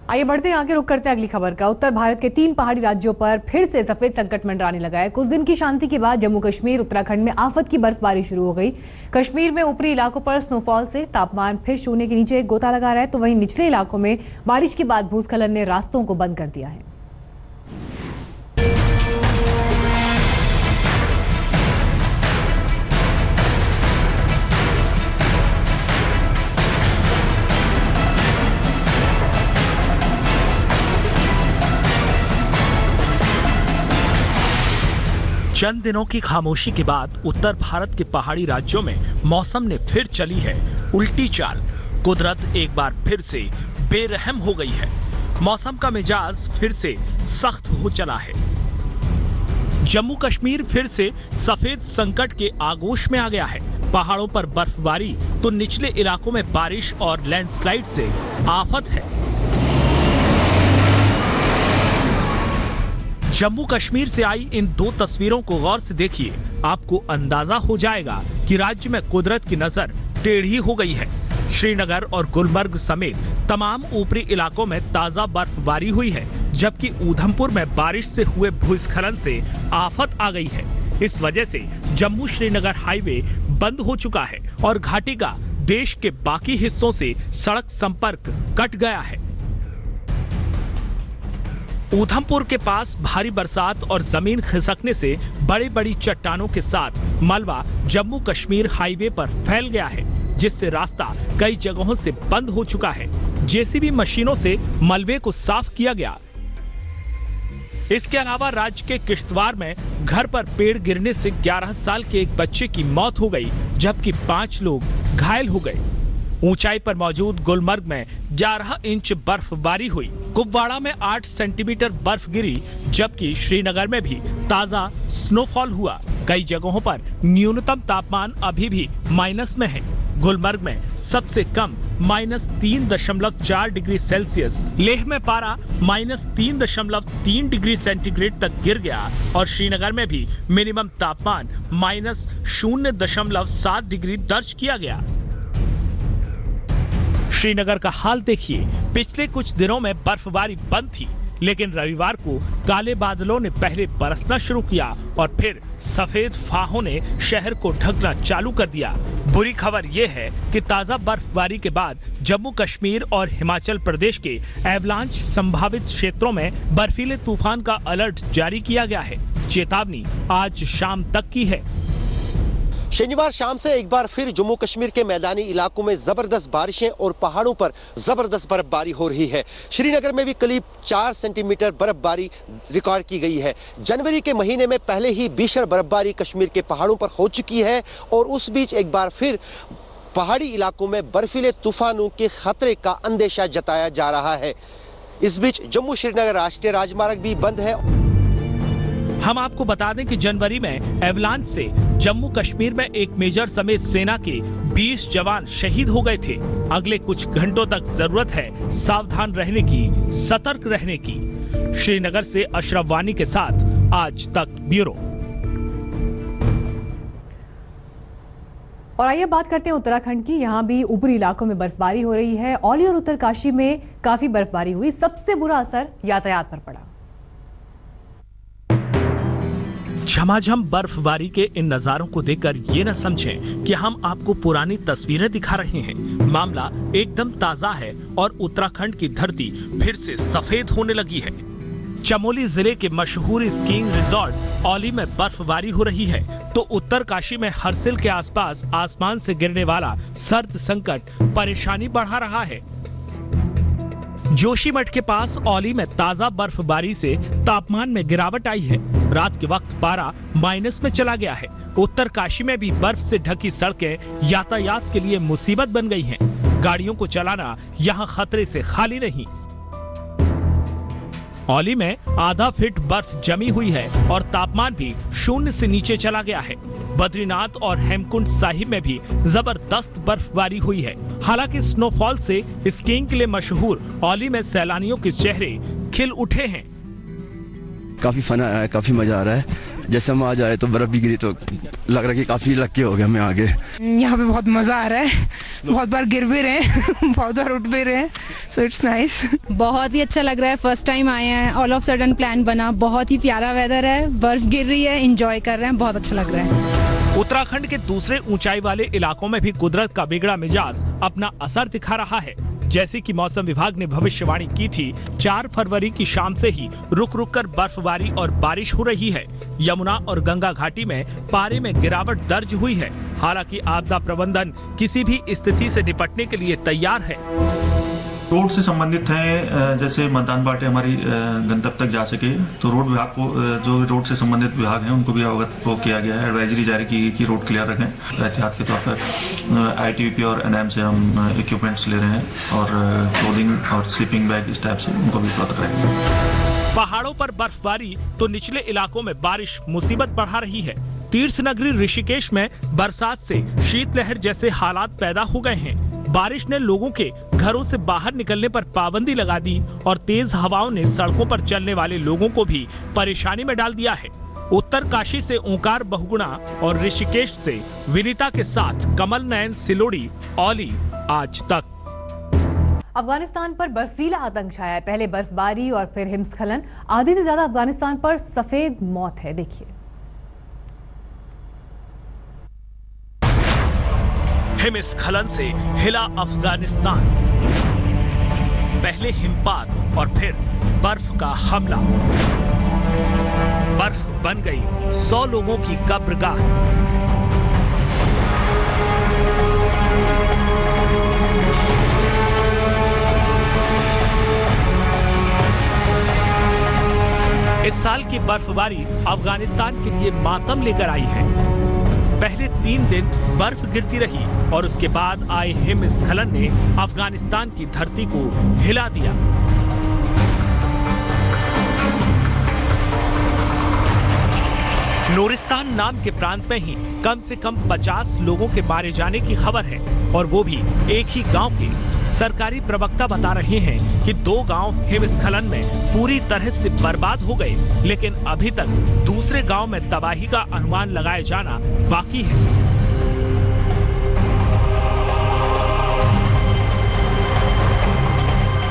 आइए बढ़ते हैं आगे, रुक करते हैं अगली खबर का। उत्तर भारत के 3 पहाड़ी राज्यों पर फिर से सफेद संकट मंडराने लगा है। कुछ दिन की शांति के बाद जम्मू कश्मीर उत्तराखंड में आफत की बर्फबारी शुरू हो गई। कश्मीर में ऊपरी इलाकों पर स्नोफॉल से तापमान फिर शून्य के नीचे गोता लगा रहा है, तो वहीं निचले इलाकों में बारिश के बाद भूस्खलन ने रास्तों को बंद कर दिया है। चंद दिनों की खामोशी के बाद उत्तर भारत के पहाड़ी राज्यों में मौसम ने फिर चली है उल्टी चाल। कुदरत एक बार फिर से बेरहम हो गई है। मौसम का मिजाज फिर से सख्त हो चला है। जम्मू कश्मीर फिर से सफेद संकट के आगोश में आ गया है। पहाड़ों पर बर्फबारी तो निचले इलाकों में बारिश और लैंडस्लाइड से आफत है। जम्मू कश्मीर से आई इन 2 तस्वीरों को गौर से देखिए, आपको अंदाजा हो जाएगा कि राज्य में कुदरत की नजर टेढ़ी हो गई है। श्रीनगर और गुलमर्ग समेत तमाम ऊपरी इलाकों में ताजा बर्फबारी हुई है, जबकि ऊधमपुर में बारिश से हुए भूस्खलन से आफत आ गई है। इस वजह से जम्मू श्रीनगर हाईवे बंद हो चुका है और घाटी का देश के बाकी हिस्सों से सड़क संपर्क कट गया है। ऊधमपुर के पास भारी बरसात और जमीन खिसकने से बड़ी बड़ी चट्टानों के साथ मलबा जम्मू कश्मीर हाईवे पर फैल गया है, जिससे रास्ता कई जगहों से बंद हो चुका है। जेसीबी मशीनों से मलबे को साफ किया गया। इसके अलावा राज्य के किश्तवाड़ में घर पर पेड़ गिरने से 11 साल के एक बच्चे की मौत हो गई, जबकि 5 लोग घायल हो गए। ऊंचाई पर मौजूद गुलमर्ग में 11 इंच बर्फबारी हुई। कुपवाड़ा में 8 सेंटीमीटर बर्फ गिरी, जबकि श्रीनगर में भी ताजा स्नोफॉल हुआ। कई जगहों पर न्यूनतम तापमान अभी भी माइनस में है। गुलमर्ग में सबसे कम -3.4 डिग्री सेल्सियस, लेह में पारा -3.3 डिग्री सेंटीग्रेड तक गिर गया और श्रीनगर में भी मिनिमम तापमान -0.7 डिग्री दर्ज किया गया। श्रीनगर का हाल देखिए, पिछले कुछ दिनों में बर्फबारी बंद थी, लेकिन रविवार को काले बादलों ने पहले बरसना शुरू किया और फिर सफेद फाहों ने शहर को ढकना चालू कर दिया। बुरी खबर यह है कि ताजा बर्फबारी के बाद जम्मू कश्मीर और हिमाचल प्रदेश के एवलांच संभावित क्षेत्रों में बर्फीले तूफान का अलर्ट जारी किया गया है। चेतावनी आज शाम तक की है। शनिवार शाम से एक बार फिर जम्मू कश्मीर के मैदानी इलाकों में जबरदस्त बारिशें और पहाड़ों पर जबरदस्त बर्फबारी हो रही है। श्रीनगर में भी करीब 4 सेंटीमीटर बर्फबारी रिकॉर्ड की गई है। जनवरी के महीने में पहले ही भीषण बर्फबारी कश्मीर के पहाड़ों पर हो चुकी है और उस बीच एक बार फिर पहाड़ी इलाकों में बर्फीले तूफानों के खतरे का अंदेशा जताया जा रहा है। इस बीच जम्मू श्रीनगर राष्ट्रीय राजमार्ग भी बंद है। हम आपको बता दें कि जनवरी में एवलांच से जम्मू कश्मीर में एक मेजर समेत सेना के 20 जवान शहीद हो गए थे। अगले कुछ घंटों तक जरूरत है सावधान रहने की, सतर्क रहने की। श्रीनगर से अशरफ वानी के साथ आज तक ब्यूरो। और आइए बात करते हैं उत्तराखंड की। यहाँ भी ऊपरी इलाकों में बर्फबारी हो रही है। औली और उत्तरकाशी में काफी बर्फबारी हुई। सबसे बुरा असर यातायात पर पड़ा। झमाझम बर्फबारी के इन नजारों को देखकर ये न समझें कि हम आपको पुरानी तस्वीरें दिखा रहे हैं। मामला एकदम ताजा है और उत्तराखंड की धरती फिर से सफेद होने लगी है। चमोली जिले के मशहूर स्कीइंग रिजॉर्ट औली में बर्फबारी हो रही है, तो उत्तरकाशी में हरसिल के आसपास आसमान से गिरने वाला सर्द संकट परेशानी बढ़ा रहा है। जोशीमठ के पास औली में ताजा बर्फबारी से तापमान में गिरावट आई है। रात के वक्त पारा माइनस में चला गया है। उत्तरकाशी में भी बर्फ से ढकी सड़कें यातायात के लिए मुसीबत बन गई हैं। गाड़ियों को चलाना यहां खतरे से खाली नहीं। औली में आधा फीट बर्फ जमी हुई है और तापमान भी 0 से नीचे चला गया है। बद्रीनाथ और हेमकुंड साहिब में भी जबरदस्त बर्फबारी हुई है। हालांकि स्नोफॉल से स्कीइंग के लिए मशहूर औली में सैलानियों के चेहरे खिल उठे हैं। काफी फन आया है, काफी मजा आ रहा है। जैसे हम आज आए तो बर्फ भी गिरी तो लग रहा है कि काफी लकी हो गया हमें आगे। यहाँ पे बहुत मजा आ रहा है, बहुत बार गिर भी रहे हैं बहुत बार उठ भी रहे हैं, सो इट्स नाइस। बहुत ही अच्छा लग रहा है, फर्स्ट टाइम आए हैं, ऑल ऑफ सडन प्लान बना, बहुत ही प्यारा वेदर है, बर्फ गिर रही है, एंजॉय कर रहे हैं, बहुत अच्छा लग रहा है। उत्तराखंड के दूसरे ऊंचाई वाले इलाकों में भी कुदरत का बिगड़ा मिजाज अपना असर दिखा रहा है। जैसे कि मौसम विभाग ने भविष्यवाणी की थी, 4 फरवरी की शाम से ही रुक रुक कर बर्फबारी और बारिश हो रही है। यमुना और गंगा घाटी में पारे में गिरावट दर्ज हुई है। हालांकि आपदा प्रबंधन किसी भी स्थिति से निपटने के लिए तैयार है। रोड से संबंधित हैं, जैसे मतदान पार्टी हमारी गंतव्य तक जा सके, तो रोड विभाग को, जो रोड से संबंधित विभाग हैं, उनको भी अवगत को किया गया है। एडवाइजरी जारी की कि रोड क्लियर रखें। एहतियात के तौर पर आईटीबीपी और एनएम से हम इक्विपमेंट्स ले रहे हैं और क्लोथिंग और स्लीपिंग बैग इस टाइप से उनको भी उपलब्ध कराएंगे। पहाड़ों पर बर्फबारी तो निचले इलाकों में बारिश मुसीबत बढ़ा रही है। तीर्थ नगरी ऋषिकेश में बरसात से शीतलहर जैसे हालात पैदा हो गए हैं। बारिश ने लोगों के घरों से बाहर निकलने पर पाबंदी लगा दी और तेज हवाओं ने सड़कों पर चलने वाले लोगों को भी परेशानी में डाल दिया है। उत्तर काशी से ओंकार बहुगुणा और ऋषिकेश से विनीता के साथ कमल नयन सिलोड़ी, औली, आज तक। अफगानिस्तान पर बर्फीला आतंक छाया है। पहले बर्फबारी और फिर हिमस्खलन। आधी से ज्यादा अफगानिस्तान पर सफेद मौत है। देखिए, हिमस्खलन से हिला अफगानिस्तान। पहले हिमपात और फिर बर्फ का हमला। बर्फ बन गई 100 लोगों की कब्रगाह। इस साल की बर्फबारी अफगानिस्तान के लिए मातम लेकर आई है। पहले 3 दिन बर्फ गिरती रही और उसके बाद आए हिमस्खलन ने अफगानिस्तान की धरती को हिला दिया। नूरिस्तान नाम के प्रांत में ही कम से कम 50 लोगों के मारे जाने की खबर है और वो भी एक ही गांव के। सरकारी प्रवक्ता बता रहे हैं कि 2 गांव हिमस्खलन में पूरी तरह से बर्बाद हो गए, लेकिन अभी तक दूसरे गांव में तबाही का अनुमान लगाया जाना बाकी है।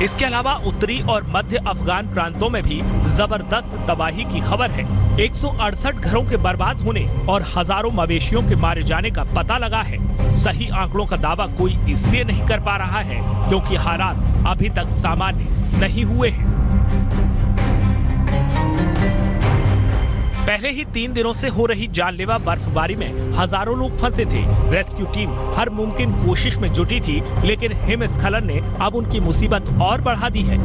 इसके अलावा उत्तरी और मध्य अफगान प्रांतों में भी जबरदस्त तबाही की खबर है। 168 घरों के बर्बाद होने और हजारों मवेशियों के मारे जाने का पता लगा है। सही आंकड़ों का दावा कोई इसलिए नहीं कर पा रहा है क्योंकि हालात अभी तक सामान्य नहीं हुए हैं। पहले ही 3 दिनों से हो रही जानलेवा बर्फबारी में हजारों लोग फंसे थे। रेस्क्यू टीम हर मुमकिन कोशिश में जुटी थी, लेकिन हिमस्खलन ने अब उनकी मुसीबत और बढ़ा दी है।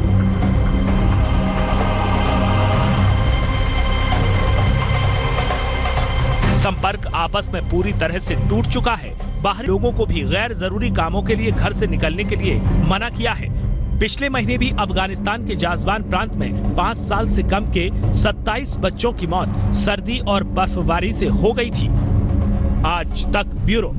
संपर्क आपस में पूरी तरह से टूट चुका है। बाहरी लोगों को भी गैर जरूरी कामों के लिए घर से निकलने के लिए मना किया है। पिछले महीने भी अफगानिस्तान के जाजवान प्रांत में 5 साल से कम के 27 बच्चों की मौत सर्दी और बर्फबारी से हो गई थी। आज तक ब्यूरो।